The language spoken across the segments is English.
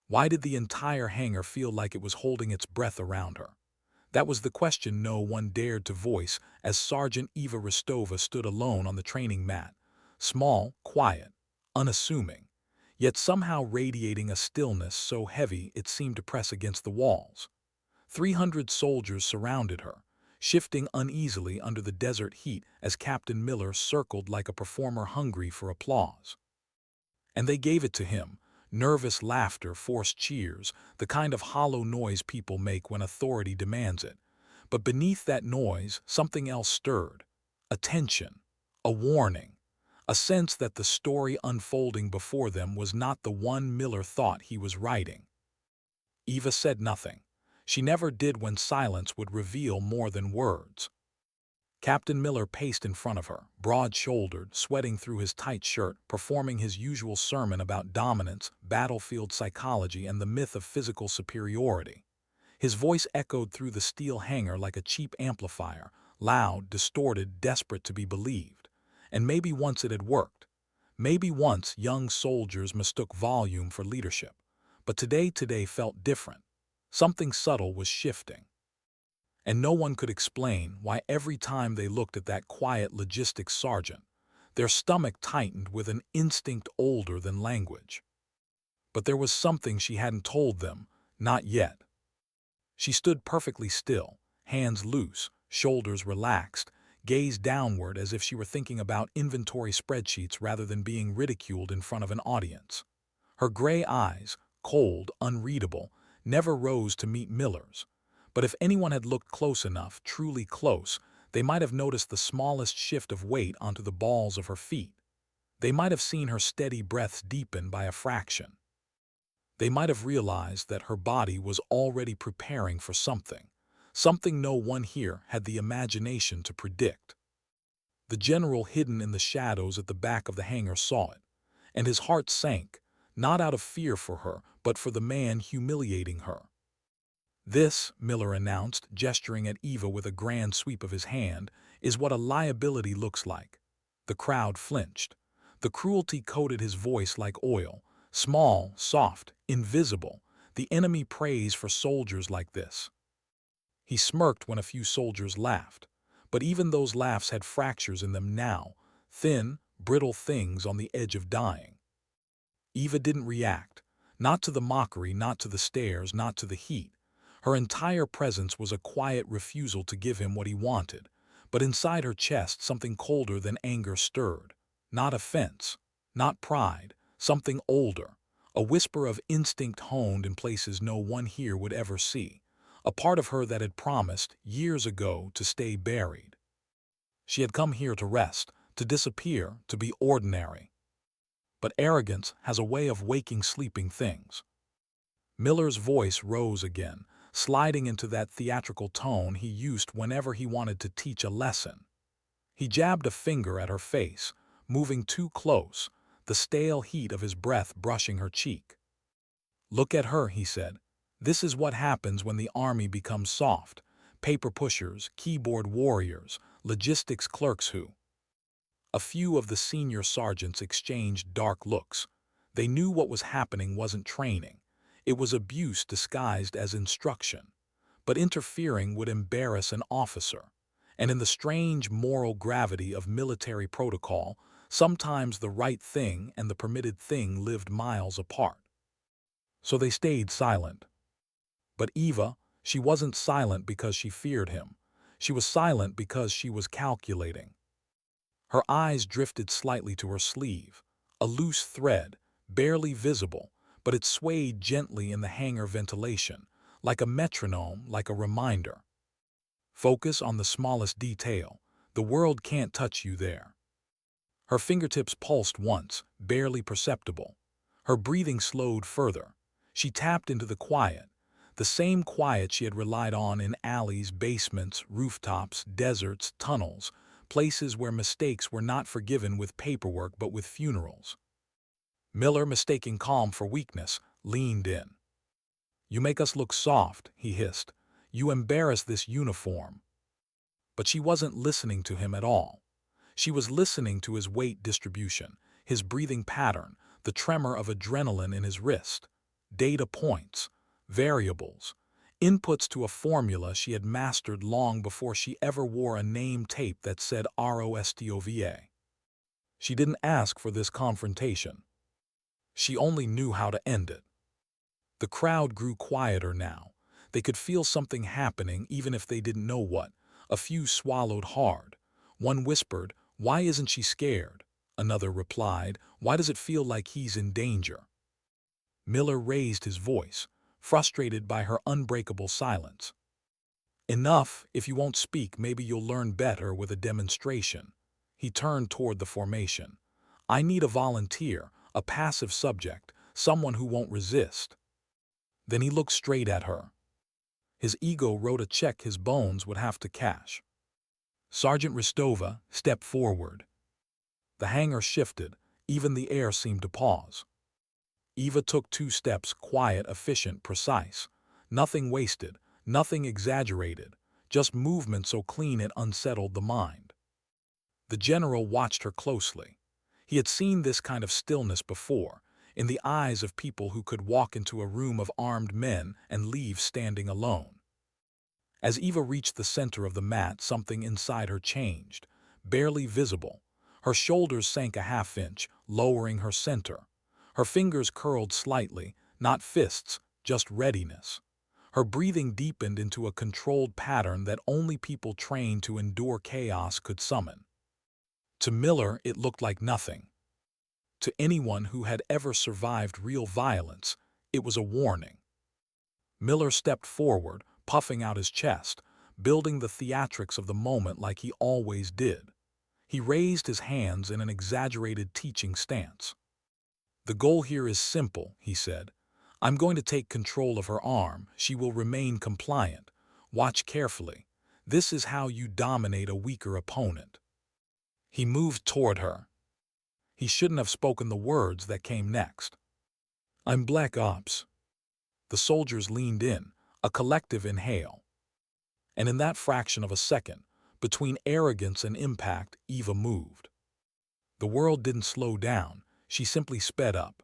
Why did the entire hangar feel like it was holding its breath around her? That was the question no one dared to voice as Sergeant Eva Rostova stood alone on the training mat, small, quiet, unassuming, yet somehow radiating a stillness so heavy it seemed to press against the walls. 300 soldiers surrounded her, shifting uneasily under the desert heat as Captain Miller circled like a performer hungry for applause. And they gave it to him. Nervous laughter, forced cheers, the kind of hollow noise people make when authority demands it. But beneath that noise, something else stirred. A tension, a warning, a sense that the story unfolding before them was not the one Miller thought he was writing. Eva said nothing. She never did when silence would reveal more than words. Captain Miller paced in front of her, broad-shouldered, sweating through his tight shirt, performing his usual sermon about dominance, battlefield psychology, and the myth of physical superiority. His voice echoed through the steel hangar like a cheap amplifier, loud, distorted, desperate to be believed. And maybe once it had worked. Maybe once young soldiers mistook volume for leadership. But today felt different. Something subtle was shifting. And no one could explain why every time they looked at that quiet logistics sergeant, their stomach tightened with an instinct older than language. But there was something she hadn't told them, not yet. She stood perfectly still, hands loose, shoulders relaxed, gaze downward as if she were thinking about inventory spreadsheets rather than being ridiculed in front of an audience. Her gray eyes, cold, unreadable, never rose to meet Miller's. But if anyone had looked close enough, truly close, they might have noticed the smallest shift of weight onto the balls of her feet. They might have seen her steady breaths deepen by a fraction. They might have realized that her body was already preparing for something, something no one here had the imagination to predict. The general hidden in the shadows at the back of the hangar saw it, and his heart sank, not out of fear for her, but for the man humiliating her. This, Miller announced, gesturing at Eva with a grand sweep of his hand, is what a liability looks like. The crowd flinched. The cruelty coated his voice like oil, small, soft, invisible. The enemy prays for soldiers like this. He smirked when a few soldiers laughed, but even those laughs had fractures in them now, thin, brittle things on the edge of dying. Eva didn't react, not to the mockery, not to the stares, not to the heat. Her entire presence was a quiet refusal to give him what he wanted, but inside her chest something colder than anger stirred. Not offense, not pride, something older, a whisper of instinct honed in places no one here would ever see, a part of her that had promised, years ago, to stay buried. She had come here to rest, to disappear, to be ordinary. But arrogance has a way of waking sleeping things. Miller's voice rose again, sliding into that theatrical tone he used whenever he wanted to teach a lesson. He jabbed a finger at her face, moving too close, the stale heat of his breath brushing her cheek. "Look at her," he said. "This is what happens when the army becomes soft. Paper pushers, keyboard warriors, logistics clerks who—" A few of the senior sergeants exchanged dark looks. They knew what was happening wasn't training. It was abuse disguised as instruction. But interfering would embarrass an officer. And in the strange moral gravity of military protocol, sometimes the right thing and the permitted thing lived miles apart. So they stayed silent. But Eva, she wasn't silent because she feared him. She was silent because she was calculating. Her eyes drifted slightly to her sleeve, a loose thread, barely visible, but it swayed gently in the hangar ventilation, like a metronome, like a reminder. Focus on the smallest detail. The world can't touch you there. Her fingertips pulsed once, barely perceptible. Her breathing slowed further. She tapped into the quiet, the same quiet she had relied on in alleys, basements, rooftops, deserts, tunnels, places where mistakes were not forgiven with paperwork but with funerals. Miller, mistaking calm for weakness, leaned in. "You make us look soft," he hissed. "You embarrass this uniform." But she wasn't listening to him at all. She was listening to his weight distribution, his breathing pattern, the tremor of adrenaline in his wrist. data points, variables, inputs to a formula she had mastered long before she ever wore a name tape that said ROSTOVA. She didn't ask for this confrontation. She only knew how to end it. The crowd grew quieter now. They could feel something happening even if they didn't know what. A few swallowed hard. One whispered, "Why isn't she scared?" Another replied, "Why does it feel like he's in danger?" Miller raised his voice, frustrated by her unbreakable silence. "Enough. If you won't speak, maybe you'll learn better with a demonstration." He turned toward the formation. "I need a volunteer, a passive subject, someone who won't resist." Then he looked straight at her. His ego wrote a check his bones would have to cash. "Sergeant Ristova, step forward." The hangar shifted. Even the air seemed to pause. Eva took 2 steps, quiet, efficient, precise. Nothing wasted, nothing exaggerated, just movement so clean it unsettled the mind. The general watched her closely. He had seen this kind of stillness before, in the eyes of people who could walk into a room of armed men and leave standing alone. As Eva reached the center of the mat, something inside her changed, barely visible. Her shoulders sank a half-inch, lowering her center. Her fingers curled slightly, not fists, just readiness. Her breathing deepened into a controlled pattern that only people trained to endure chaos could summon. To Miller, it looked like nothing. To anyone who had ever survived real violence, it was a warning. Miller stepped forward, puffing out his chest, building the theatrics of the moment like he always did. He raised his hands in an exaggerated teaching stance. "The goal here is simple," he said. "I'm going to take control of her arm. She will remain compliant. Watch carefully. This is how you dominate a weaker opponent." He moved toward her. He shouldn't have spoken the words that came next. "I'm Black Ops." The soldiers leaned in, a collective inhale. And in that fraction of a second, between arrogance and impact, Eva moved. The world didn't slow down, she simply sped up.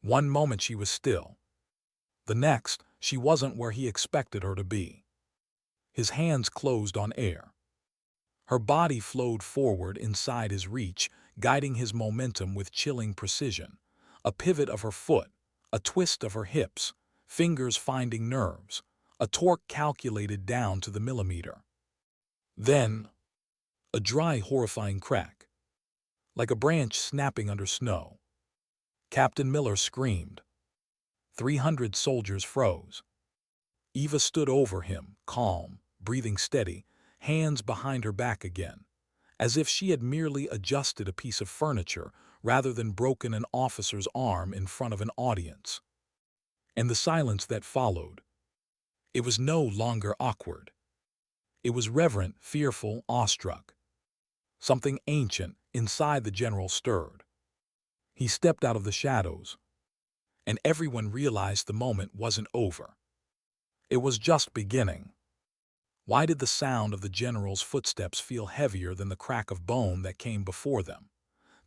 One moment she was still. The next, she wasn't where he expected her to be. His hands closed on air. Her body flowed forward inside his reach, guiding his momentum with chilling precision. A pivot of her foot, a twist of her hips, fingers finding nerves, a torque calculated down to the millimeter. Then, a dry, horrifying crack, like a branch snapping under snow. Captain Miller screamed. 300 soldiers froze. Eva stood over him, calm, breathing steady, hands behind her back again, as if she had merely adjusted a piece of furniture rather than broken an officer's arm in front of an audience. And the silence that followed, it was no longer awkward. It was reverent, fearful, awestruck. Something ancient inside the general stirred. He stepped out of the shadows, and everyone realized the moment wasn't over. It was just beginning. Why did the sound of the general's footsteps feel heavier than the crack of bone that came before them?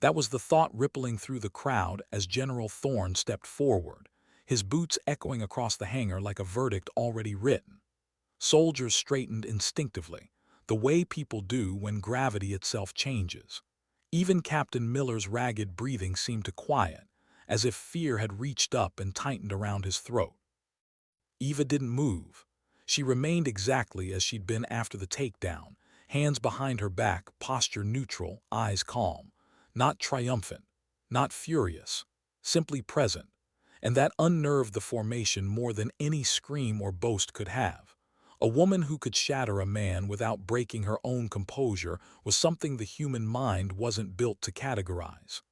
That was the thought rippling through the crowd as General Thorne stepped forward, his boots echoing across the hangar like a verdict already written. Soldiers straightened instinctively, the way people do when gravity itself changes. Even Captain Miller's ragged breathing seemed to quiet, as if fear had reached up and tightened around his throat. Eva didn't move. She remained exactly as she'd been after the takedown, hands behind her back, posture neutral, eyes calm. Not triumphant, not furious, simply present. And that unnerved the formation more than any scream or boast could have. A woman who could shatter a man without breaking her own composure was something the human mind wasn't built to categorize.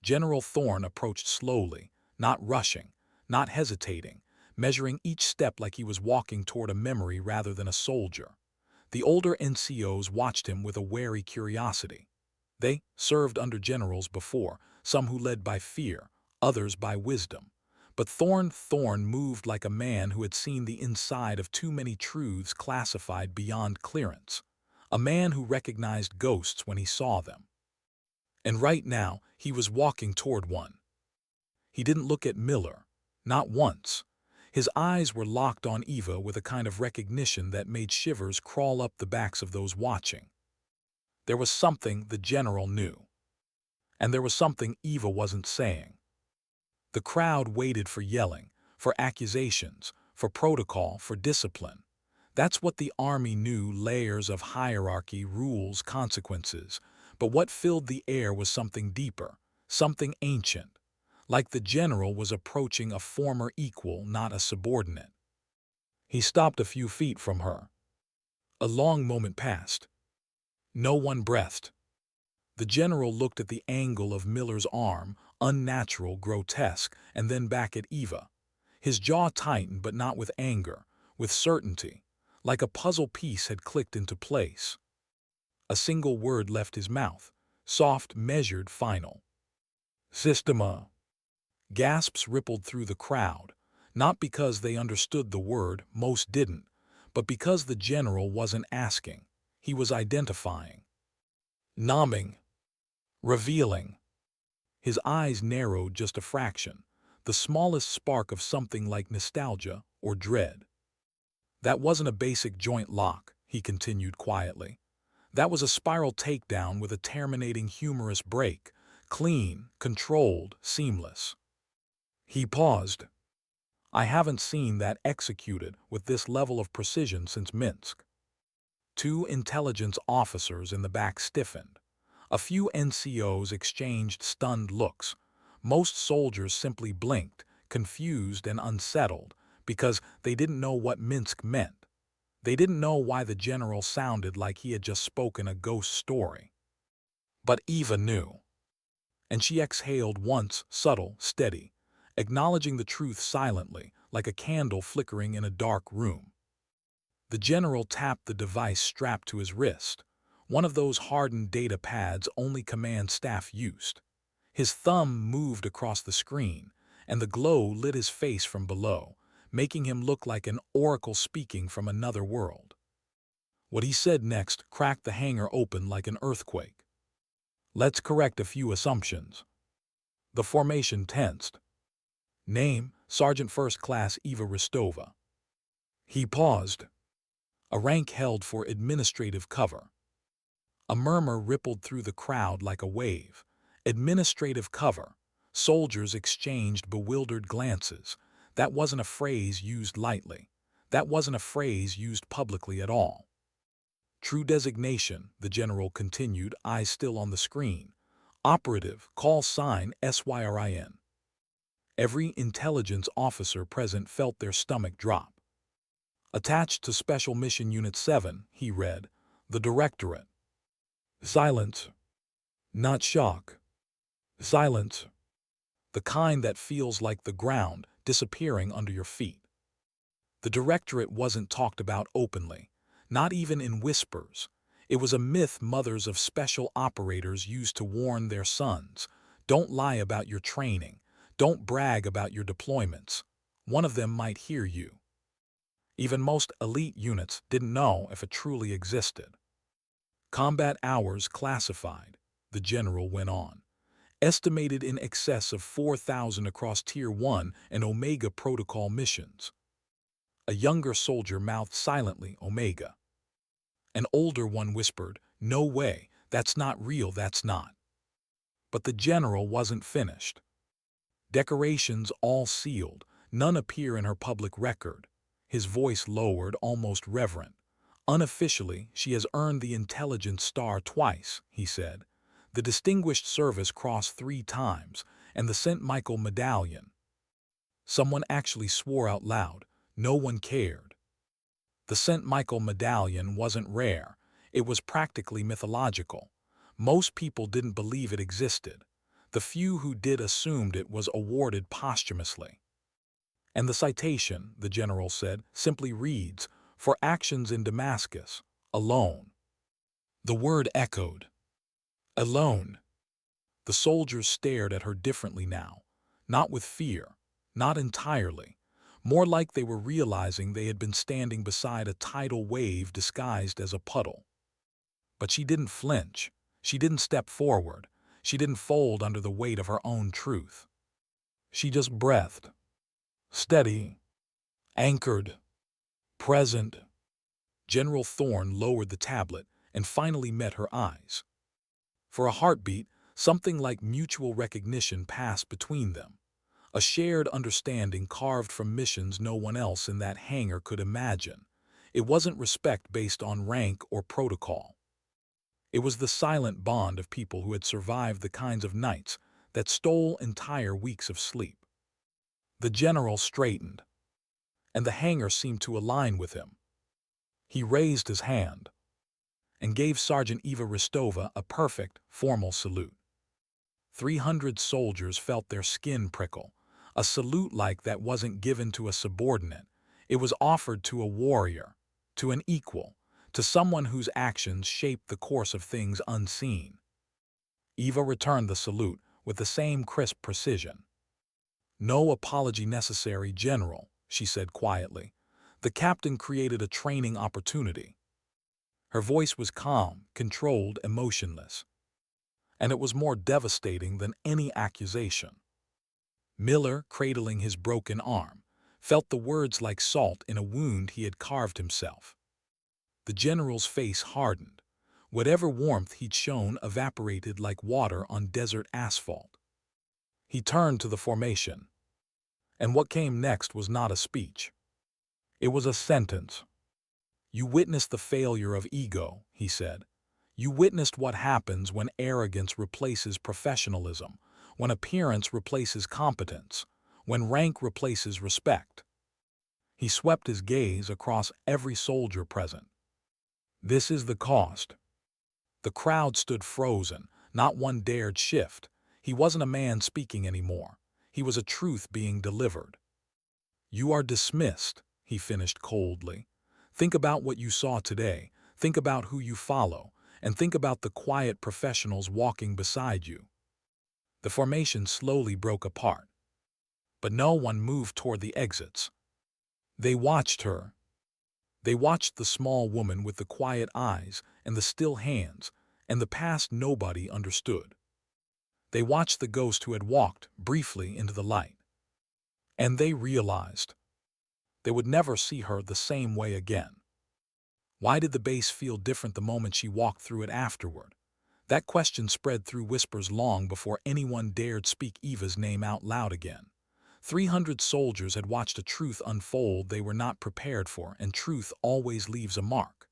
General Thorne approached slowly, not rushing, not hesitating, measuring each step like he was walking toward a memory rather than a soldier. The older NCOs watched him with a wary curiosity. They served under generals before, some who led by fear, others by wisdom. But Thorne moved like a man who had seen the inside of too many truths classified beyond clearance. A man who recognized ghosts when he saw them. And right now, he was walking toward one. He didn't look at Miller, Not once. His eyes were locked on Eva with a kind of recognition that made shivers crawl up the backs of those watching. There was something the general knew. And there was something Eva wasn't saying. The crowd waited for yelling, for accusations, for protocol, for discipline. That's what the army knew: layers of hierarchy, rules, consequences. But what filled the air was something deeper, something ancient. Like the general was approaching a former equal, not a subordinate. He stopped a few feet from her. A long moment passed. No one breathed. The general looked at the angle of Miller's arm, unnatural, grotesque, and then back at Eva. His jaw tightened, but not with anger, with certainty, like a puzzle piece had clicked into place. A single word left his mouth, soft, measured, final. Systema. Gasps rippled through the crowd, not because they understood the word, most didn't, but because the general wasn't asking. He was identifying. Numbing. Revealing. His eyes narrowed just a fraction, the smallest spark of something like nostalgia or dread. That wasn't a basic joint lock, he continued quietly. That was a spiral takedown with a terminating humorous break, clean, controlled, seamless. He paused. I haven't seen that executed with this level of precision since Minsk. Two intelligence officers in the back stiffened. A few NCOs exchanged stunned looks. Most soldiers simply blinked, confused and unsettled, because they didn't know what Minsk meant. They didn't know why the general sounded like he had just spoken a ghost story. But Eva knew. And she exhaled once, subtle, steady, acknowledging the truth silently, like a candle flickering in a dark room. The general tapped the device strapped to his wrist, one of those hardened data pads only command staff used. His thumb moved across the screen, and the glow lit his face from below, making him look like an oracle speaking from another world. What he said next cracked the hangar open like an earthquake. Let's correct a few assumptions. The formation tensed. Name, Sergeant First Class Eva Rostova. He paused. A rank held for administrative cover. A murmur rippled through the crowd like a wave. Administrative cover. Soldiers exchanged bewildered glances. That wasn't a phrase used lightly. That wasn't a phrase used publicly at all. True designation, the general continued, eyes still on the screen. Operative, call sign SYRIN. Every intelligence officer present felt their stomach drop. Attached to Special Mission Unit 7, he read, the Directorate. Silence. Not shock. Silence. The kind that feels like the ground disappearing under your feet. The Directorate wasn't talked about openly, not even in whispers. It was a myth mothers of special operators used to warn their sons. Don't lie about your training. Don't brag about your deployments. One of them might hear you. Even most elite units didn't know if it truly existed. Combat hours classified, the general went on. Estimated in excess of 4,000 across Tier 1 and Omega Protocol missions. A younger soldier mouthed silently, Omega. An older one whispered, no way, that's not real, that's not. But the general wasn't finished. Decorations all sealed, none appear in her public record. His voice lowered, almost reverent. Unofficially, she has earned the Intelligence Star twice, he said. The Distinguished Service Cross 3 times, and the St. Michael Medallion. Someone actually swore out loud. No one cared. The St. Michael Medallion wasn't rare. It was practically mythological. Most people didn't believe it existed. The few who did assumed it was awarded posthumously. And the citation, the general said, simply reads, for actions in Damascus, alone. The word echoed. Alone. The soldiers stared at her differently now, not with fear, not entirely, more like they were realizing they had been standing beside a tidal wave disguised as a puddle. But she didn't flinch, she didn't step forward, she didn't fold under the weight of her own truth. She just breathed. Steady, anchored, present. General Thorne lowered the tablet and finally met her eyes. For a heartbeat, something like mutual recognition passed between them, a shared understanding carved from missions no one else in that hangar could imagine. It wasn't respect based on rank or protocol. It was the silent bond of people who had survived the kinds of nights that stole entire weeks of sleep. The general straightened, and the hangar seemed to align with him. He raised his hand and gave Sergeant Eva Ristova a perfect, formal salute. 300 soldiers felt their skin prickle. A salute like that wasn't given to a subordinate. It was offered to a warrior, to an equal, to someone whose actions shaped the course of things unseen. Eva returned the salute with the same crisp precision. "No apology necessary, General," she said quietly. "The captain created a training opportunity." Her voice was calm, controlled, emotionless. And it was more devastating than any accusation. Miller, cradling his broken arm, felt the words like salt in a wound he had carved himself. The general's face hardened. Whatever warmth he'd shown evaporated like water on desert asphalt. He turned to the formation. And what came next was not a speech. It was a sentence. "You witnessed the failure of ego," he said. "You witnessed what happens when arrogance replaces professionalism, when appearance replaces competence, when rank replaces respect." He swept his gaze across every soldier present. "This is the cost." The crowd stood frozen. Not one dared shift. He wasn't a man speaking anymore. He was a truth being delivered. "You are dismissed," he finished coldly. "Think about what you saw today. Think about who you follow. And think about the quiet professionals walking beside you." The formation slowly broke apart. But no one moved toward the exits. They watched her. They watched the small woman with the quiet eyes and the still hands and the past nobody understood. They watched the ghost who had walked briefly into the light. And they realized they would never see her the same way again. Why did the base feel different the moment she walked through it afterward? That question spread through whispers long before anyone dared speak Eva's name out loud again. 300 soldiers had watched a truth unfold they were not prepared for, and truth always leaves a mark.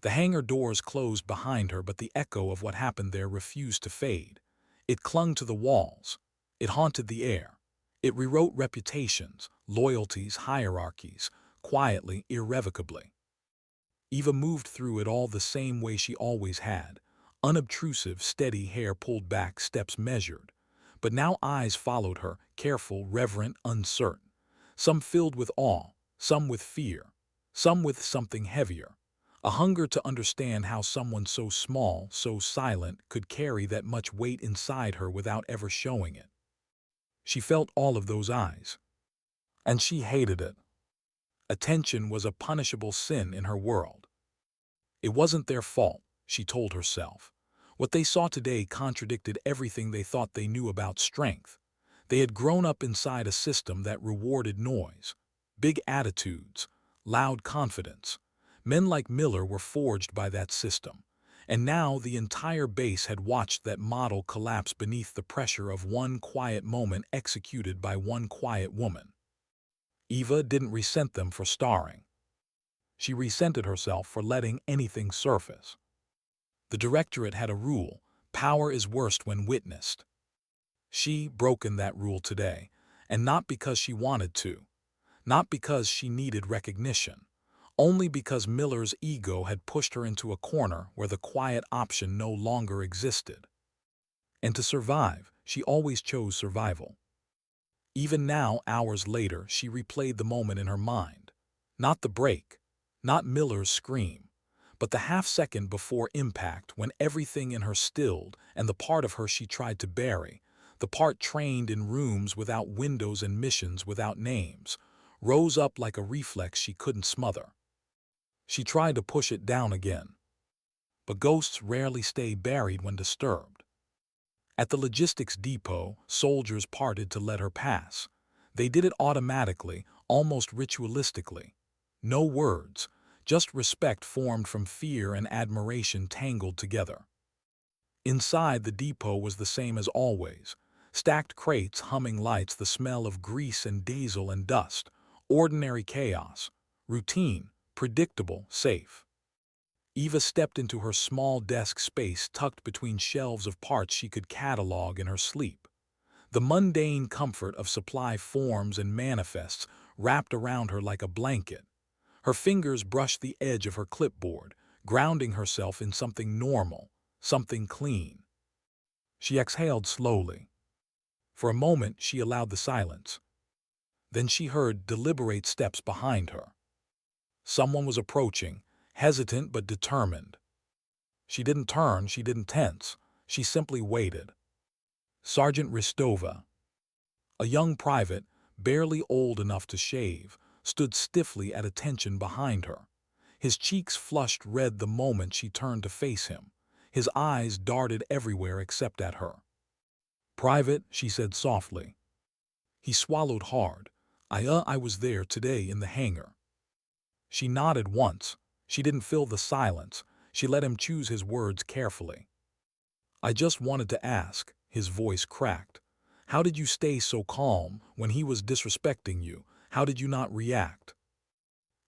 The hangar doors closed behind her, but the echo of what happened there refused to fade. It clung to the walls. It haunted the air. It rewrote reputations, loyalties, hierarchies, quietly, irrevocably. Eva moved through it all the same way she always had. Unobtrusive, steady, hair pulled back, steps measured. But now eyes followed her, careful, reverent, uncertain. Some filled with awe, some with fear, some with something heavier. A hunger to understand how someone so small, so silent, could carry that much weight inside her without ever showing it. She felt all of those eyes. And she hated it. Attention was a punishable sin in her world. It wasn't their fault, she told herself. What they saw today contradicted everything they thought they knew about strength. They had grown up inside a system that rewarded noise, big attitudes, loud confidence. Men like Miller were forged by that system. And now the entire base had watched that model collapse beneath the pressure of one quiet moment executed by one quiet woman. Eva didn't resent them for starring. She resented herself for letting anything surface. The directorate had a rule: power is worst when witnessed. She broken that rule today, and not because she wanted to, not because she needed recognition, only because Miller's ego had pushed her into a corner where the quiet option no longer existed. And to survive, she always chose survival. Even now, hours later, she replayed the moment in her mind. Not the break, not Miller's scream, but the half-second before impact, when everything in her stilled and the part of her she tried to bury, the part trained in rooms without windows and missions without names, rose up like a reflex she couldn't smother. She tried to push it down again. But ghosts rarely stay buried when disturbed. At the logistics depot, soldiers parted to let her pass. They did it automatically, almost ritualistically. No words, just respect formed from fear and admiration tangled together. Inside, the depot was the same as always. Stacked crates, humming lights, the smell of grease and diesel and dust. Ordinary chaos. Routine, predictable, safe. Eva stepped into her small desk space tucked between shelves of parts she could catalog in her sleep. The mundane comfort of supply forms and manifests wrapped around her like a blanket. Her fingers brushed the edge of her clipboard, grounding herself in something normal, something clean. She exhaled slowly. For a moment, she allowed the silence. Then she heard deliberate steps behind her. Someone was approaching, hesitant but determined. She didn't turn, she didn't tense. She simply waited. Sergeant Ristova, a young private, barely old enough to shave, stood stiffly at attention behind her. His cheeks flushed red the moment she turned to face him. His eyes darted everywhere except at her. "Private," she said softly. He swallowed hard. I was there today in the hangar." She nodded once. She didn't fill the silence. She let him choose his words carefully. "I just wanted to ask," his voice cracked. "How did you stay so calm when he was disrespecting you? How did you not react?"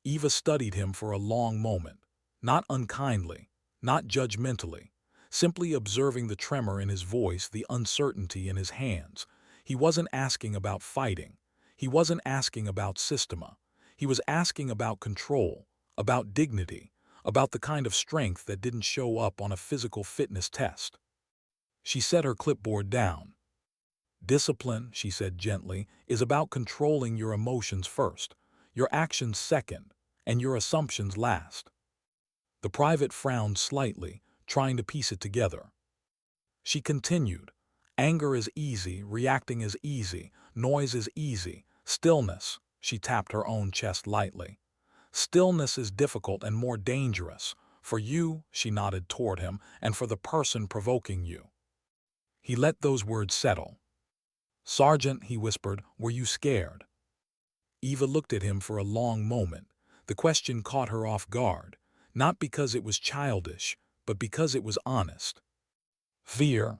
Eva studied him for a long moment, not unkindly, not judgmentally, simply observing the tremor in his voice, the uncertainty in his hands. He wasn't asking about fighting. He wasn't asking about systema. He was asking about control, about dignity, about the kind of strength that didn't show up on a physical fitness test. She set her clipboard down. "Discipline," she said gently, "is about controlling your emotions first, your actions second, and your assumptions last." The private frowned slightly, trying to piece it together. She continued, "Anger is easy, reacting is easy, noise is easy, stillness," she tapped her own chest lightly. "Stillness is difficult and more dangerous. For you," she nodded toward him, "and for the person provoking you." He let those words settle. "Sergeant," he whispered, "were you scared?" Eva looked at him for a long moment. The question caught her off guard, not because it was childish, but because it was honest. Fear.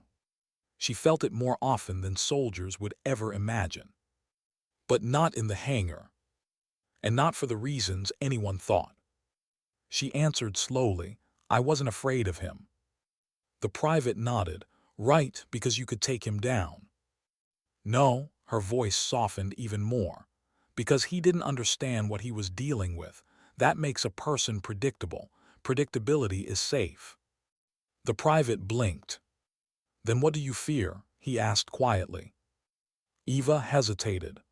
She felt it more often than soldiers would ever imagine. But not in the hangar. And not for the reasons anyone thought. She answered slowly, "I wasn't afraid of him." The private nodded, "Right, because you could take him down." "No," her voice softened even more. "Because he didn't understand what he was dealing with. That makes a person predictable. Predictability is safe." The private blinked. "Then what do you fear?" he asked quietly. Eva hesitated.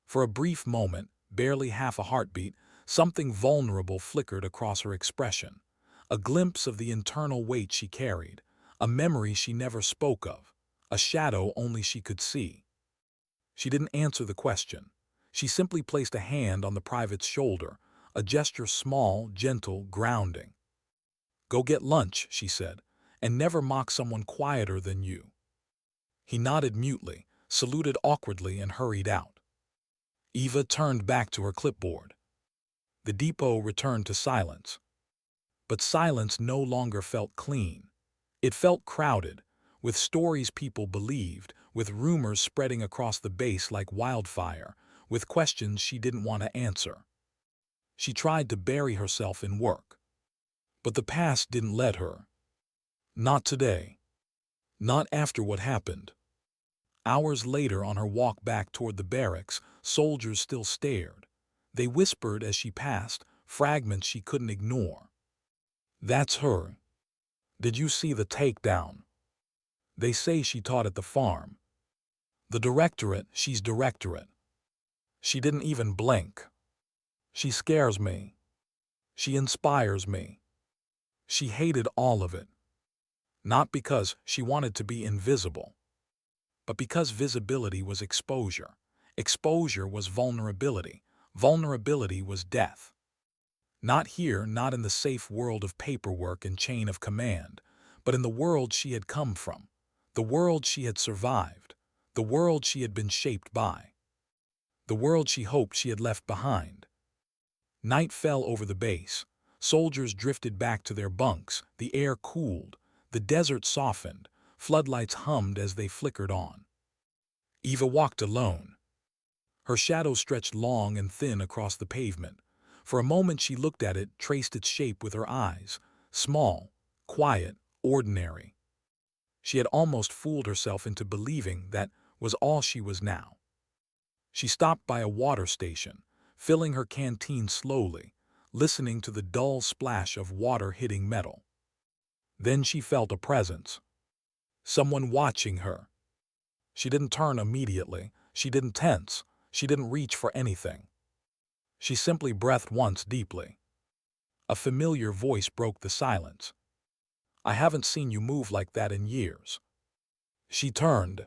For a brief moment, barely half a heartbeat, something vulnerable flickered across her expression. A glimpse of the internal weight she carried, a memory she never spoke of, a shadow only she could see. She didn't answer the question. She simply placed a hand on the private's shoulder, a gesture small, gentle, grounding. "Go get lunch," she said, "and never mock someone quieter than you." He nodded mutely, saluted awkwardly, and hurried out. Eva turned back to her clipboard. The depot returned to silence. But silence no longer felt clean. It felt crowded, with stories people believed, with rumors spreading across the base like wildfire, with questions she didn't want to answer. She tried to bury herself in work. But the past didn't let her. Not today. Not after what happened. Hours later, on her walk back toward the barracks, soldiers still stared. They whispered as she passed, fragments she couldn't ignore. "That's her. Did you see the takedown? They say she taught at the farm. The directorate, she's directorate. She didn't even blink. She scares me. She inspires me." She hated all of it. Not because she wanted to be invisible, but because visibility was exposure. Exposure was vulnerability. Vulnerability was death. Not here, not in the safe world of paperwork and chain of command, but in the world she had come from, the world she had survived, the world she had been shaped by. the world she hoped she had left behind. Night fell over the base. Soldiers drifted back to their bunks, the air cooled, the desert softened, floodlights hummed as they flickered on. Eva walked alone. Her shadow stretched long and thin across the pavement. For a moment she looked at it, traced its shape with her eyes. Small, quiet, ordinary. She had almost fooled herself into believing that was all she was now. She stopped by a water station, filling her canteen slowly, listening to the dull splash of water hitting metal. Then she felt a presence. Someone watching her. She didn't turn immediately. She didn't tense. She didn't reach for anything. She simply breathed once deeply. A familiar voice broke the silence. "I haven't seen you move like that in years." She turned.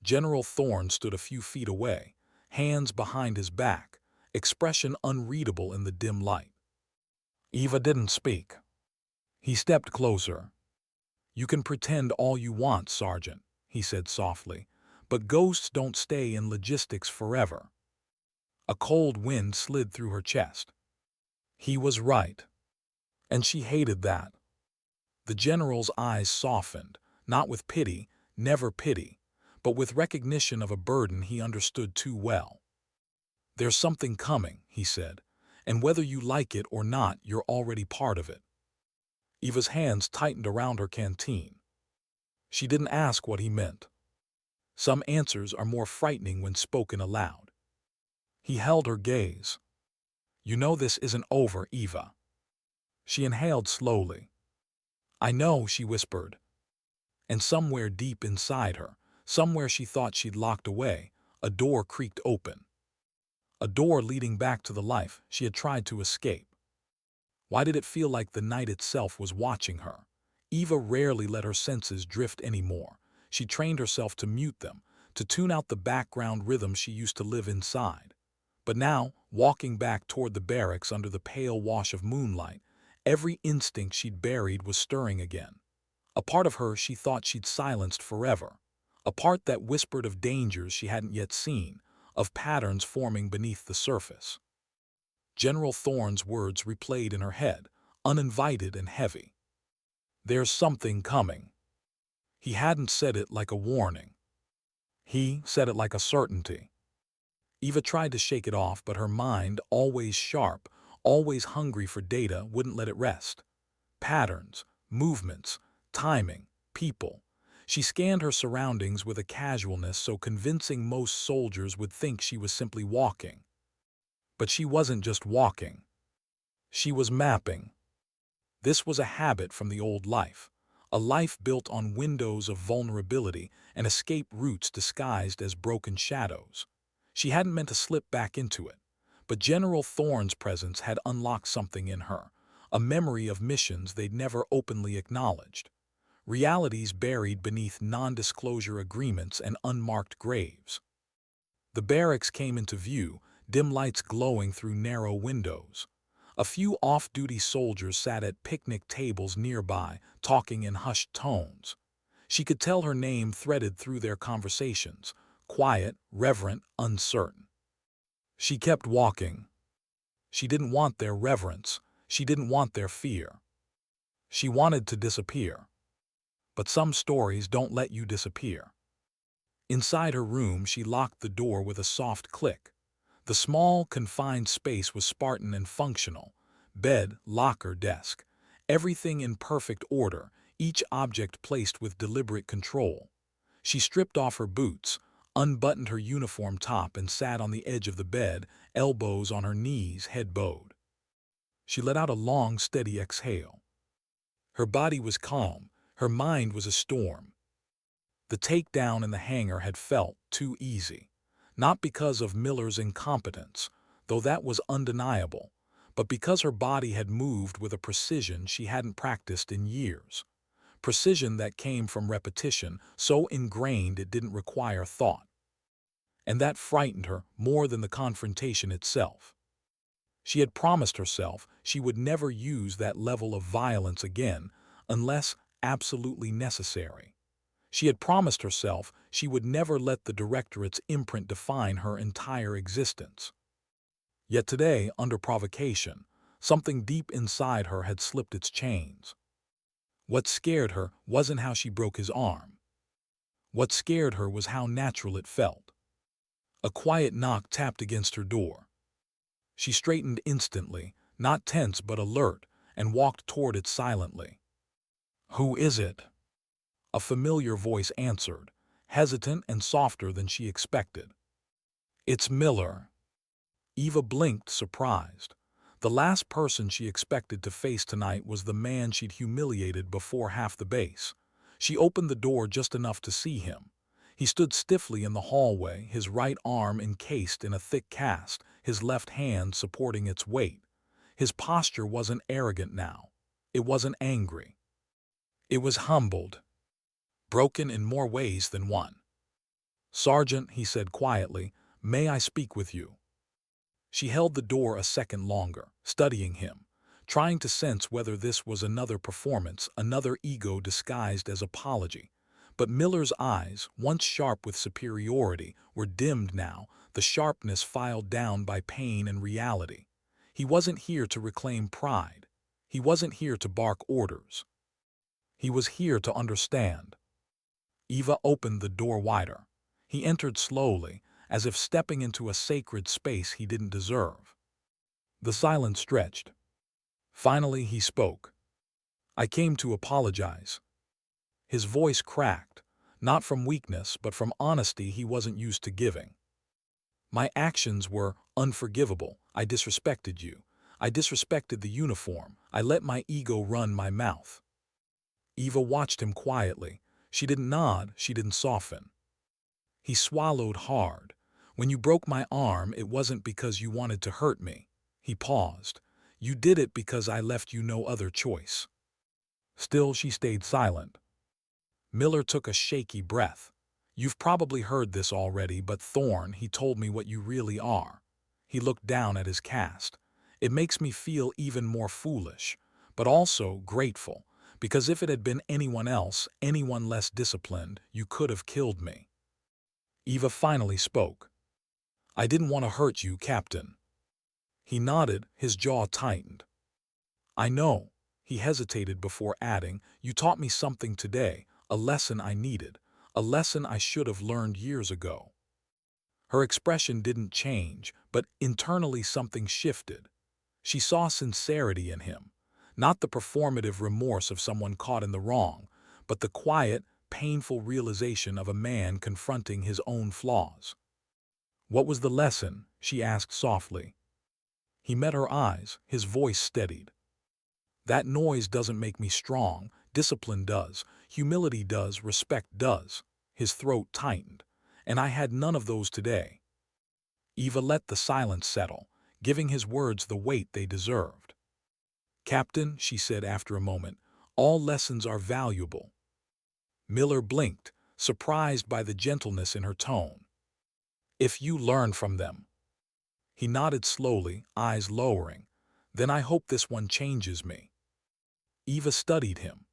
General Thorne stood a few feet away, hands behind his back, expression unreadable in the dim light. Eva didn't speak. He stepped closer. "You can pretend all you want, Sergeant," he said softly, "but ghosts don't stay in logistics forever." A cold wind slid through her chest. He was right. And she hated that. The general's eyes softened, not with pity, never pity, but with recognition of a burden he understood too well. "There's something coming," he said, "and whether you like it or not, you're already part of it." Eva's hands tightened around her canteen. She didn't ask what he meant. Some answers are more frightening when spoken aloud. He held her gaze. "You know this isn't over, Eva." She inhaled slowly. "I know," she whispered. And somewhere deep inside her, somewhere she thought she'd locked away, a door creaked open. A door leading back to the life she had tried to escape. Why did it feel like the night itself was watching her? Eva rarely let her senses drift anymore. She trained herself to mute them, to tune out the background rhythm she used to live inside. But now, walking back toward the barracks under the pale wash of moonlight, every instinct she'd buried was stirring again. A part of her she thought she'd silenced forever. A part that whispered of dangers she hadn't yet seen, of patterns forming beneath the surface. General Thorne's words replayed in her head, uninvited and heavy. "There's something coming." He hadn't said it like a warning. He said it like a certainty. Eva tried to shake it off, but her mind, always sharp, always hungry for data, wouldn't let it rest. Patterns, movements, timing, people. She scanned her surroundings with a casualness so convincing most soldiers would think she was simply walking. But she wasn't just walking. She was mapping. This was a habit from the old life, a life built on windows of vulnerability and escape routes disguised as broken shadows. She hadn't meant to slip back into it, but General Thorne's presence had unlocked something in her, a memory of missions they'd never openly acknowledged, realities buried beneath non-disclosure agreements and unmarked graves. The barracks came into view, dim lights glowing through narrow windows. A few off-duty soldiers sat at picnic tables nearby, talking in hushed tones. She could tell her name threaded through their conversations, quiet, reverent, uncertain. She kept walking. She didn't want their reverence. She didn't want their fear. She wanted to disappear. But some stories don't let you disappear. Inside her room, she locked the door with a soft click. The small, confined space was Spartan and functional. Bed, locker, desk. Everything in perfect order, each object placed with deliberate control. She stripped off her boots, unbuttoned her uniform top, and sat on the edge of the bed, elbows on her knees, head bowed. She let out a long, steady exhale. Her body was calm. Her mind was a storm. The takedown in the hangar had felt too easy. Not because of Miller's incompetence, though that was undeniable, but because her body had moved with a precision she hadn't practiced in years. Precision that came from repetition, so ingrained it didn't require thought. And that frightened her more than the confrontation itself. She had promised herself she would never use that level of violence again unless absolutely necessary. She had promised herself she would never let the directorate's imprint define her entire existence. Yet today, under provocation, something deep inside her had slipped its chains. What scared her wasn't how she broke his arm. What scared her was how natural it felt. A quiet knock tapped against her door. She straightened instantly, not tense but alert, and walked toward it silently. "Who is it?" A familiar voice answered, hesitant and softer than she expected. "It's Miller." Eva blinked, surprised. The last person she expected to face tonight was the man she'd humiliated before half the base. She opened the door just enough to see him. He stood stiffly in the hallway, his right arm encased in a thick cast, his left hand supporting its weight. His posture wasn't arrogant now. It wasn't angry. It was humbled, broken in more ways than one. "Sergeant," he said quietly, "may I speak with you?" She held the door a second longer, studying him, trying to sense whether this was another performance, another ego disguised as apology. But Miller's eyes, once sharp with superiority, were dimmed now, the sharpness filed down by pain and reality. He wasn't here to reclaim pride. He wasn't here to bark orders. He was here to understand. Eva opened the door wider. He entered slowly, as if stepping into a sacred space he didn't deserve. The silence stretched. Finally he spoke. "I came to apologize." His voice cracked, not from weakness but from honesty he wasn't used to giving. "My actions were unforgivable. I disrespected you. I disrespected the uniform. I let my ego run my mouth." Eva watched him quietly. She didn't nod, she didn't soften. He swallowed hard. "When you broke my arm, it wasn't because you wanted to hurt me." He paused. "You did it because I left you no other choice." Still she stayed silent. Miller took a shaky breath. "You've probably heard this already, but Thorne, he told me what you really are." He looked down at his cast. "It makes me feel even more foolish, but also grateful, because if it had been anyone else, anyone less disciplined, you could have killed me." Eva finally spoke. "I didn't want to hurt you, Captain." He nodded, his jaw tightened. "I know." He hesitated before adding, "You taught me something today, a lesson I needed, a lesson I should have learned years ago." Her expression didn't change, but internally something shifted. She saw sincerity in him, not the performative remorse of someone caught in the wrong, but the quiet, painful realization of a man confronting his own flaws. "What was the lesson?" she asked softly. He met her eyes, his voice steadied. "That noise doesn't make me strong. Discipline does. Humility does. Respect does." His throat tightened. "And I had none of those today." Eva let the silence settle, giving his words the weight they deserved. "Captain," she said after a moment, "all lessons are valuable." Miller blinked, surprised by the gentleness in her tone. "If you learn from them." He nodded slowly, eyes lowering. "Then I hope this one changes me." Eva studied him.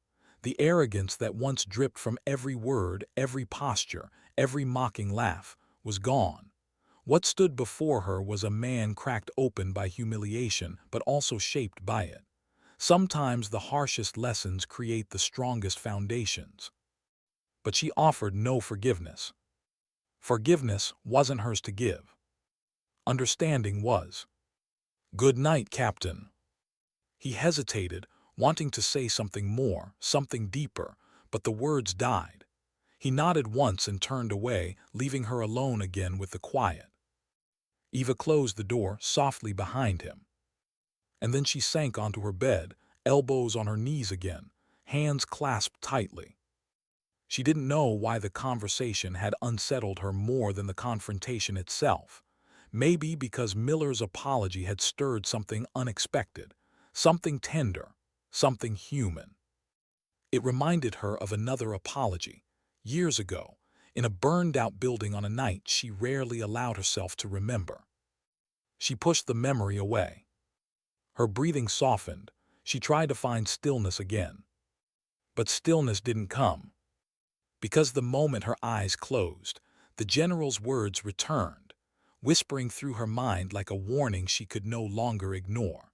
The arrogance that once dripped from every word, every posture, every mocking laugh, was gone. What stood before her was a man cracked open by humiliation, but also shaped by it. Sometimes the harshest lessons create the strongest foundations. But she offered no forgiveness. Forgiveness wasn't hers to give. Understanding was. "Good night, Captain." He hesitated, wanting to say something more, something deeper, but the words died. He nodded once and turned away, leaving her alone again with the quiet. Eva closed the door softly behind him. And then she sank onto her bed, elbows on her knees again, hands clasped tightly. She didn't know why the conversation had unsettled her more than the confrontation itself. Maybe because Miller's apology had stirred something unexpected, something tender, something human. It reminded her of another apology, years ago, in a burned-out building on a night she rarely allowed herself to remember. She pushed the memory away. Her breathing softened. She tried to find stillness again. But stillness didn't come. Because the moment her eyes closed, the general's words returned, whispering through her mind like a warning she could no longer ignore.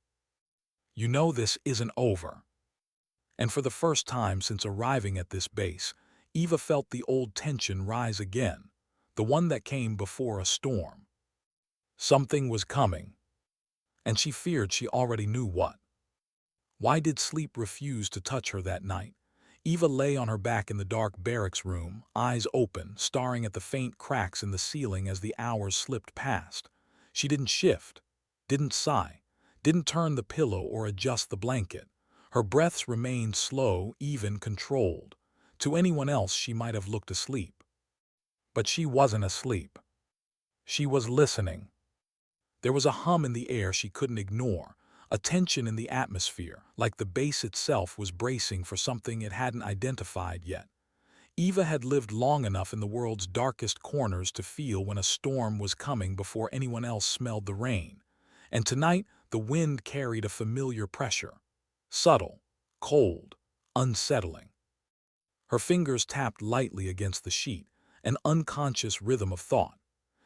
You know this isn't over. And for the first time since arriving at this base, Eva felt the old tension rise again, the one that came before a storm. Something was coming, and she feared she already knew what. Why did sleep refuse to touch her that night? Eva lay on her back in the dark barracks room, eyes open, staring at the faint cracks in the ceiling as the hours slipped past. She didn't shift, didn't sigh, didn't turn the pillow or adjust the blanket. Her breaths remained slow, even controlled. To anyone else she might have looked asleep. But she wasn't asleep. She was listening. There was a hum in the air she couldn't ignore, a tension in the atmosphere, like the base itself was bracing for something it hadn't identified yet. Eva had lived long enough in the world's darkest corners to feel when a storm was coming before anyone else smelled the rain. And tonight, the wind carried a familiar pressure. Subtle, cold, unsettling. Her fingers tapped lightly against the sheet, an unconscious rhythm of thought.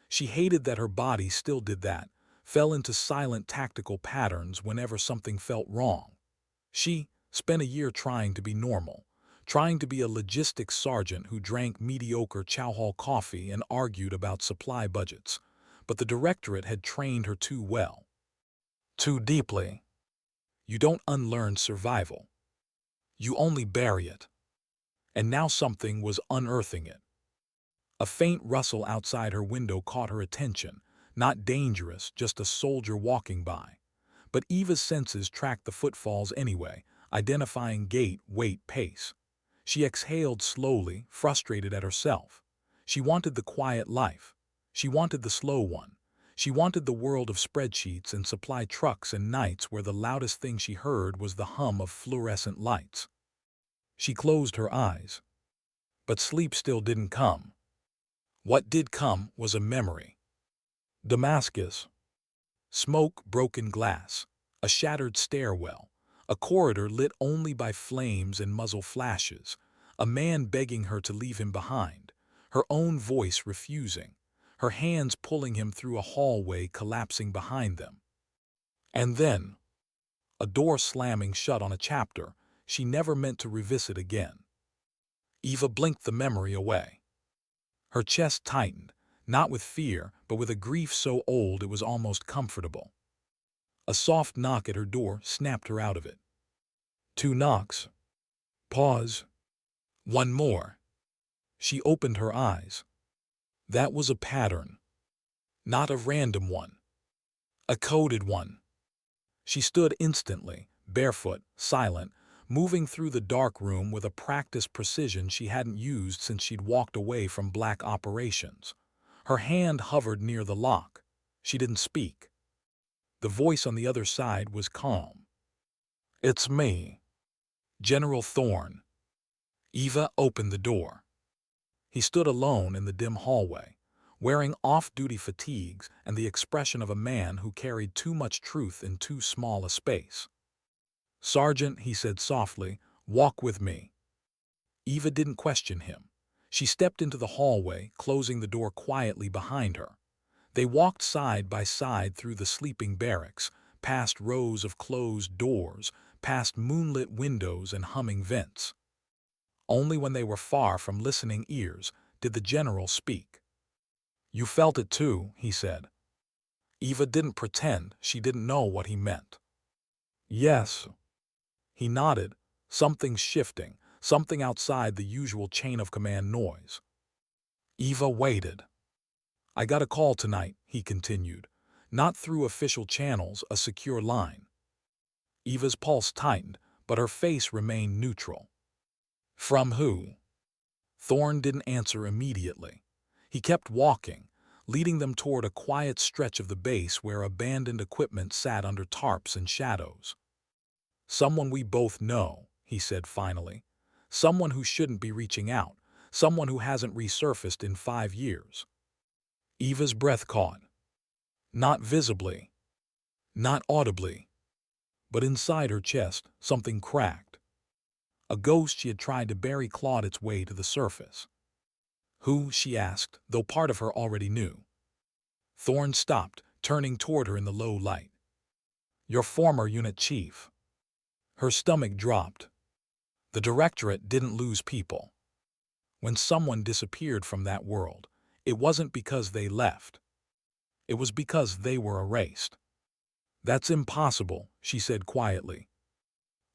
She hated that her body still did that, fell into silent tactical patterns whenever something felt wrong. She spent a year trying to be normal, trying to be a logistics sergeant who drank mediocre chow hall coffee and argued about supply budgets. But the directorate had trained her too well, too deeply. You don't unlearn survival. You only bury it. And now something was unearthing it. A faint rustle outside her window caught her attention. Not dangerous, just a soldier walking by. But Eva's senses tracked the footfalls anyway, identifying gait, weight, pace. She exhaled slowly, frustrated at herself. She wanted the quiet life. She wanted the slow one. She wanted the world of spreadsheets and supply trucks and nights where the loudest thing she heard was the hum of fluorescent lights. She closed her eyes. But sleep still didn't come. What did come was a memory. Damascus. Smoke, broken glass, a shattered stairwell, a corridor lit only by flames and muzzle flashes, a man begging her to leave him behind, her own voice refusing, her hands pulling him through a hallway collapsing behind them. And then, a door slamming shut on a chapter she never meant to revisit again. Eva blinked the memory away. Her chest tightened, not with fear, but with a grief so old it was almost comfortable. A soft knock at her door snapped her out of it. 2 knocks. Pause. 1 more. She opened her eyes. That was a pattern. Not a random one. A coded one. She stood instantly, barefoot, silent, moving through the dark room with a practiced precision she hadn't used since she'd walked away from black operations. Her hand hovered near the lock. She didn't speak. The voice on the other side was calm. It's me, General Thorne. Eva opened the door. He stood alone in the dim hallway, wearing off-duty fatigues and the expression of a man who carried too much truth in too small a space. Sergeant, he said softly, walk with me. Eva didn't question him. She stepped into the hallway, closing the door quietly behind her. They walked side by side through the sleeping barracks, past rows of closed doors, past moonlit windows and humming vents. Only when they were far from listening ears did the general speak. You felt it too, he said. Eva didn't pretend she didn't know what he meant. Yes. He nodded, something shifting, something outside the usual chain of command noise. Eva waited. I got a call tonight, he continued. Not through official channels, a secure line. Eva's pulse tightened, but her face remained neutral. From who? Thorne didn't answer immediately. He kept walking, leading them toward a quiet stretch of the base where abandoned equipment sat under tarps and shadows. Someone we both know, he said finally. Someone who shouldn't be reaching out. Someone who hasn't resurfaced in 5 years. Eva's breath caught. Not visibly. Not audibly. But inside her chest, something cracked. A ghost she had tried to bury clawed its way to the surface. Who? She asked, though part of her already knew. Thorne stopped, turning toward her in the low light. Your former unit chief. Her stomach dropped. The Directorate didn't lose people. When someone disappeared from that world, it wasn't because they left. It was because they were erased. That's impossible, she said quietly.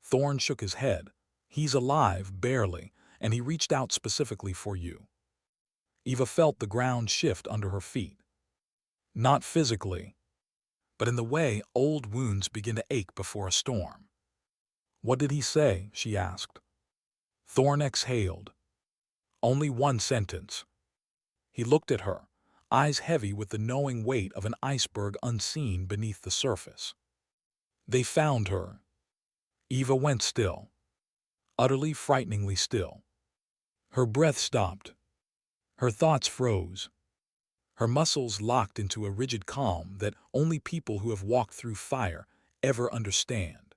Thorne shook his head. He's alive, barely, and he reached out specifically for you. Eva felt the ground shift under her feet. Not physically, but in the way old wounds begin to ache before a storm. What did he say? She asked. Thorne exhaled. Only one sentence. He looked at her, eyes heavy with the knowing weight of an iceberg unseen beneath the surface. They found her. Eva went still. Utterly, frighteningly still. Her breath stopped. Her thoughts froze. Her muscles locked into a rigid calm that only people who have walked through fire ever understand.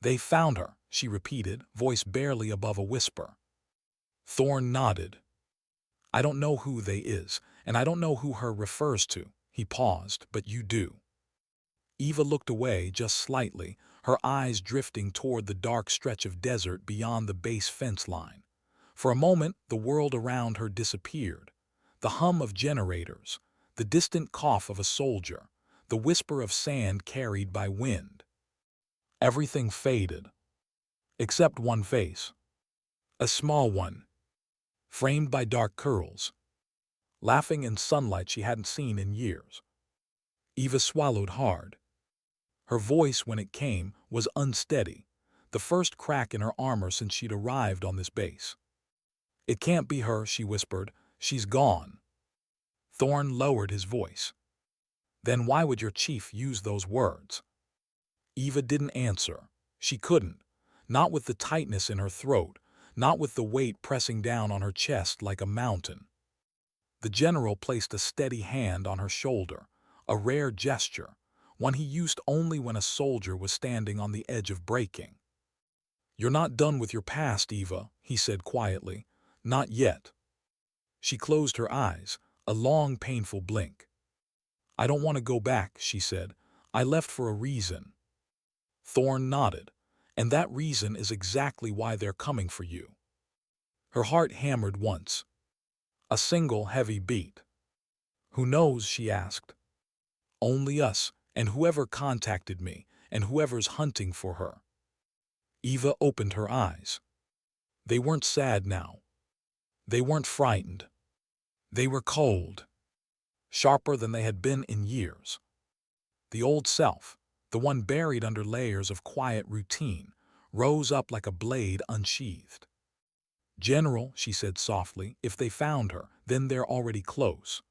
They found her, she repeated, voice barely above a whisper. Thorne nodded. I don't know who they is, and I don't know who her refers to. He paused, but you do. Eva looked away just slightly, her eyes drifting toward the dark stretch of desert beyond the base fence line. For a moment, the world around her disappeared. The hum of generators, the distant cough of a soldier, the whisper of sand carried by wind. Everything faded, except one face. A small one, framed by dark curls, laughing in sunlight she hadn't seen in years. Eva swallowed hard. Her voice, when it came, was unsteady, the first crack in her armor since she'd arrived on this base. It can't be her, she whispered. She's gone. Thorne lowered his voice. Then why would your chief use those words? Eva didn't answer. She couldn't. Not with the tightness in her throat, not with the weight pressing down on her chest like a mountain. The general placed a steady hand on her shoulder, a rare gesture, one he used only when a soldier was standing on the edge of breaking. You're not done with your past, Eva, he said quietly. Not yet. She closed her eyes, a long, painful blink. I don't want to go back, she said. I left for a reason. Thorne nodded. And that reason is exactly why they're coming for you. Her heart hammered once. A single heavy beat. Who knows, she asked. Only us, and whoever contacted me, and whoever's hunting for her. Eva opened her eyes. They weren't sad now. They weren't frightened. They were cold. Sharper than they had been in years. The old self, the one buried under layers of quiet routine, rose up like a blade unsheathed. General, she said softly, if they found her, then they're already close.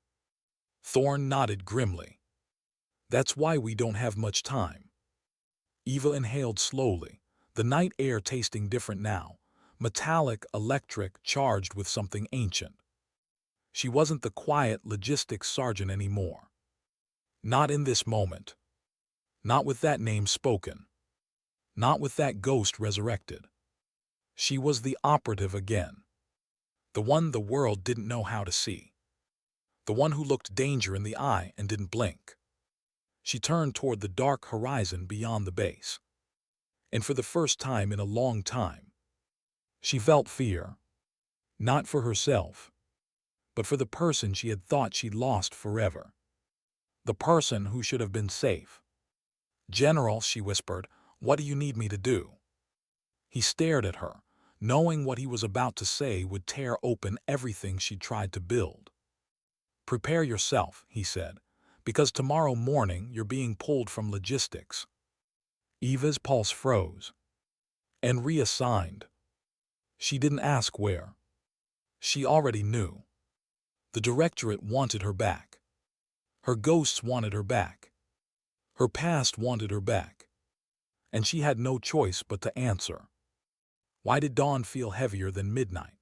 Thorne nodded grimly. That's why we don't have much time. Eva inhaled slowly, the night air tasting different now, metallic, electric, charged with something ancient. She wasn't the quiet logistics sergeant anymore. Not in this moment. Not with that name spoken. Not with that ghost resurrected. She was the operative again. The one the world didn't know how to see. The one who looked danger in the eye and didn't blink. She turned toward the dark horizon beyond the base. And for the first time in a long time, she felt fear. Not for herself, but for the person she had thought she'd lost forever. The person who should have been safe. General, she whispered, what do you need me to do? He stared at her, knowing what he was about to say would tear open everything she'd tried to build. Prepare yourself, he said, because tomorrow morning you're being pulled from logistics. Eva's pulse froze. And reassigned. She didn't ask where. She already knew. The Directorate wanted her back. Her ghosts wanted her back. Her past wanted her back. And she had no choice but to answer. Why did dawn feel heavier than midnight?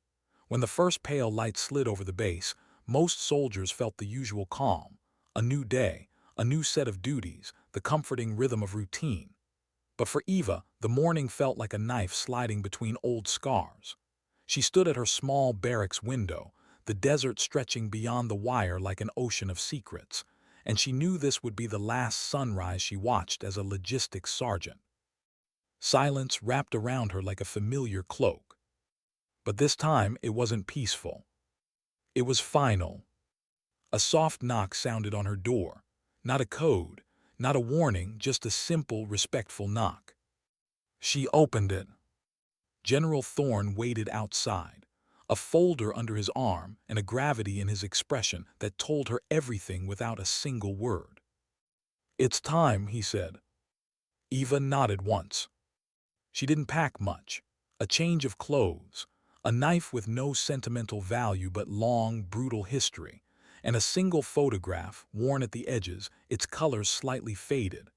When the first pale light slid over the base, most soldiers felt the usual calm. A new day, a new set of duties, the comforting rhythm of routine. But for Eva, the morning felt like a knife sliding between old scars. She stood at her small barracks window, the desert stretching beyond the wire like an ocean of secrets, and she knew this would be the last sunrise she watched as a logistics sergeant. Silence wrapped around her like a familiar cloak. But this time it wasn't peaceful. It was final. A soft knock sounded on her door. Not a code, not a warning, just a simple, respectful knock. She opened it. General Thorne waited outside, a folder under his arm and a gravity in his expression that told her everything without a single word. "It's time," he said. Eva nodded once. She didn't pack much. A change of clothes, a knife with no sentimental value but long, brutal history, and a single photograph, worn at the edges, its colors slightly faded.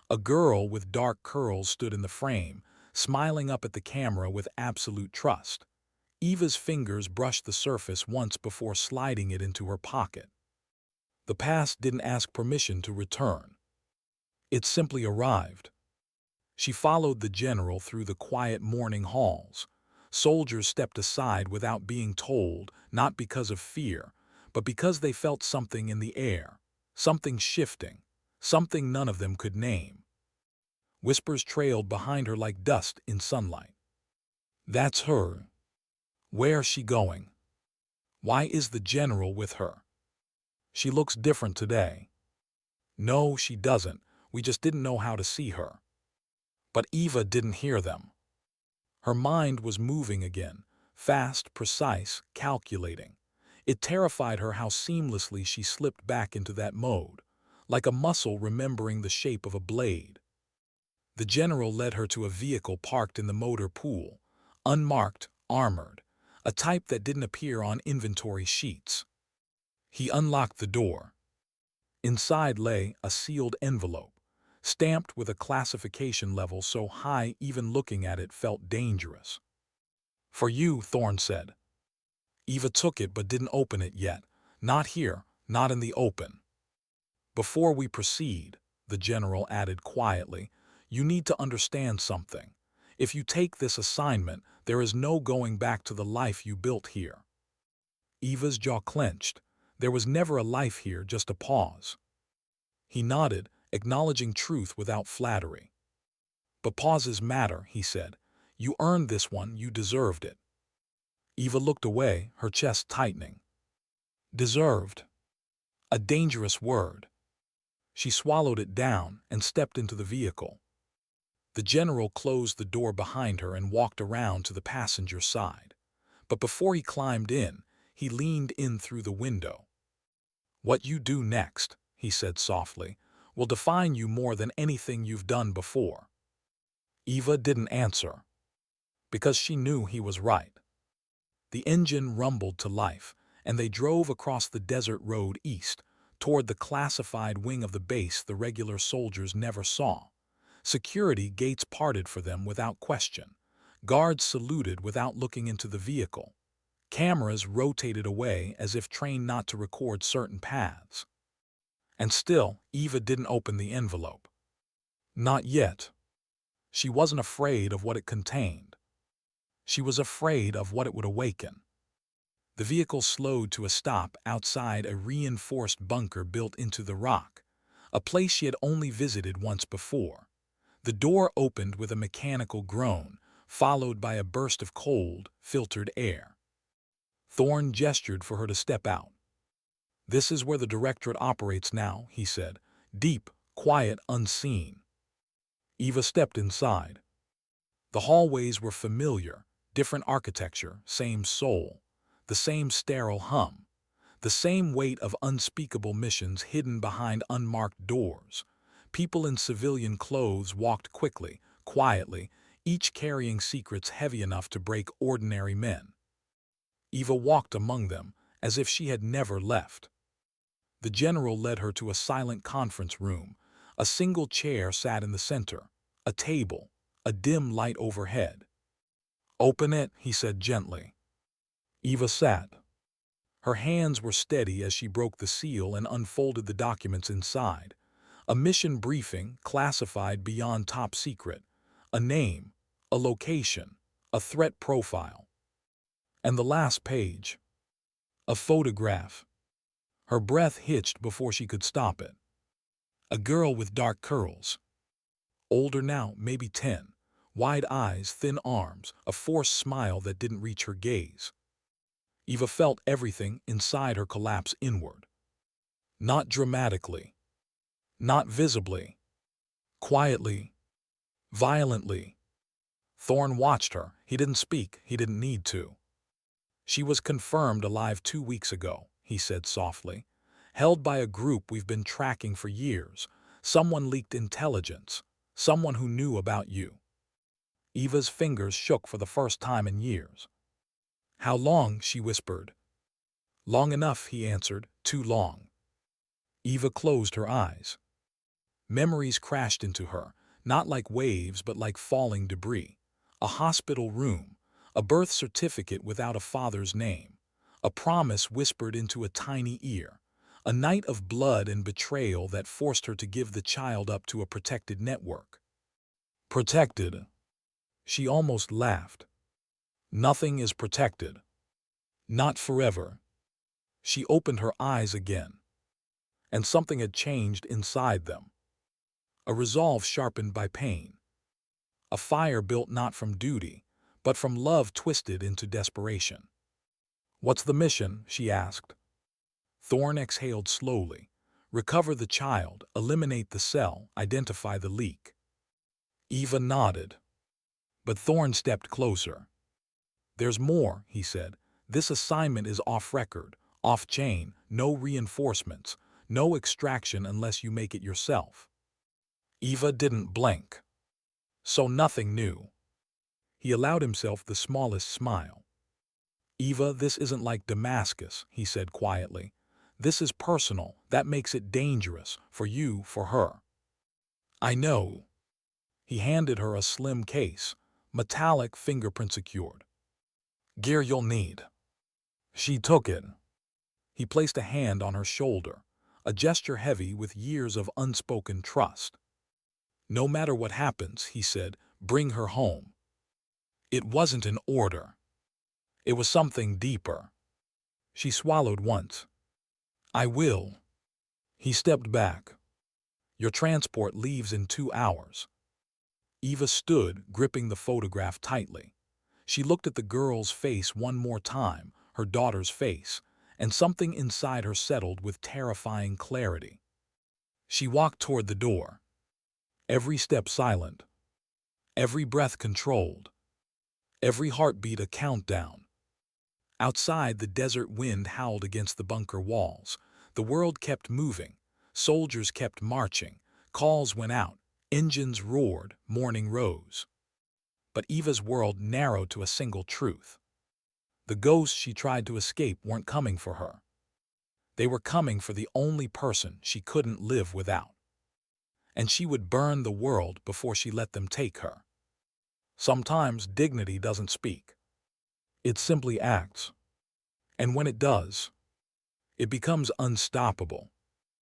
A girl with dark curls stood in the frame, smiling up at the camera with absolute trust. Eva's fingers brushed the surface once before sliding it into her pocket. The past didn't ask permission to return. It simply arrived. She followed the general through the quiet morning halls. Soldiers stepped aside without being told, not because of fear, but because they felt something in the air, something shifting, something none of them could name. Whispers trailed behind her like dust in sunlight. "That's her. Where's she going? Why is the general with her? She looks different today." "No, she doesn't. We just didn't know how to see her." But Eva didn't hear them. Her mind was moving again, fast, precise, calculating. It terrified her how seamlessly she slipped back into that mode, like a muscle remembering the shape of a blade. The general led her to a vehicle parked in the motor pool, unmarked, armored, a type that didn't appear on inventory sheets. He unlocked the door. Inside lay a sealed envelope, stamped with a classification level so high even looking at it felt dangerous. "For you," Thorne said. Eva took it but didn't open it yet. "Not here, not in the open." "Before we proceed," the general added quietly, "you need to understand something. If you take this assignment, there is no going back to the life you built here." Eva's jaw clenched. There was never a life here, just a pause. He nodded, acknowledging truth without flattery. "But pauses matter," he said. "You earned this one, you deserved it." Eva looked away, her chest tightening. Deserved. A dangerous word. She swallowed it down and stepped into the vehicle. The general closed the door behind her and walked around to the passenger side. But before he climbed in, he leaned in through the window. "What you do next," he said softly, "will define you more than anything you've done before." Eva didn't answer, because she knew he was right. The engine rumbled to life, and they drove across the desert road east, toward the classified wing of the base the regular soldiers never saw. Security gates parted for them without question. Guards saluted without looking into the vehicle. Cameras rotated away as if trained not to record certain paths. And still, Eva didn't open the envelope. Not yet. She wasn't afraid of what it contained. She was afraid of what it would awaken. The vehicle slowed to a stop outside a reinforced bunker built into the rock, a place she had only visited once before. The door opened with a mechanical groan, followed by a burst of cold, filtered air. Thorne gestured for her to step out. "This is where the directorate operates now," he said. "Deep, quiet, unseen." Eva stepped inside. The hallways were familiar, different architecture, same soul, the same sterile hum, the same weight of unspeakable missions hidden behind unmarked doors. People in civilian clothes walked quickly, quietly, each carrying secrets heavy enough to break ordinary men. Eva walked among them, as if she had never left. The general led her to a silent conference room. A single chair sat in the center, a table, a dim light overhead. "Open it," he said gently. Eva sat. Her hands were steady as she broke the seal and unfolded the documents inside. A mission briefing, classified beyond top secret. A name, a location, a threat profile. And the last page. A photograph. Her breath hitched before she could stop it. A girl with dark curls. Older now, maybe 10. Wide eyes, thin arms, a forced smile that didn't reach her gaze. Eva felt everything inside her collapse inward. Not dramatically. Not visibly. Quietly. Violently. Thorne watched her. He didn't speak. He didn't need to. She was confirmed alive 2 weeks ago, he said softly. Held by a group we've been tracking for years. Someone leaked intelligence. Someone who knew about you. Eva's fingers shook for the first time in years. How long? She whispered. Long enough, he answered. Too long. Eva closed her eyes. Memories crashed into her, not like waves but like falling debris. A hospital room, a birth certificate without a father's name, a promise whispered into a tiny ear, a night of blood and betrayal that forced her to give the child up to a protected network. Protected. She almost laughed. Nothing is protected. Not forever. She opened her eyes again. And something had changed inside them. A resolve sharpened by pain. A fire built not from duty, but from love twisted into desperation. What's the mission? She asked. Thorne exhaled slowly. Recover the child, eliminate the cell, identify the leak. Eva nodded. But Thorne stepped closer. There's more, he said. This assignment is off-record, off-chain, no reinforcements, no extraction unless you make it yourself. Eva didn't blink. So nothing new. He allowed himself the smallest smile. Eva, this isn't like Damascus, he said quietly. This is personal. That makes it dangerous. For you, for her. I know. He handed her a slim case, metallic, fingerprint secured. Gear you'll need. She took it. He placed a hand on her shoulder, a gesture heavy with years of unspoken trust. No matter what happens, he said, bring her home. It wasn't an order. It was something deeper. She swallowed once. I will. He stepped back. Your transport leaves in 2 hours. Eva stood, gripping the photograph tightly. She looked at the girl's face one more time, her daughter's face, and something inside her settled with terrifying clarity. She walked toward the door. Every step silent. Every breath controlled. Every heartbeat a countdown. Outside, the desert wind howled against the bunker walls. The world kept moving. Soldiers kept marching. Calls went out. Engines roared. Morning rose. But Eva's world narrowed to a single truth. The ghosts she tried to escape weren't coming for her. They were coming for the only person she couldn't live without. And she would burn the world before she let them take her. Sometimes dignity doesn't speak. It simply acts. And when it does, it becomes unstoppable.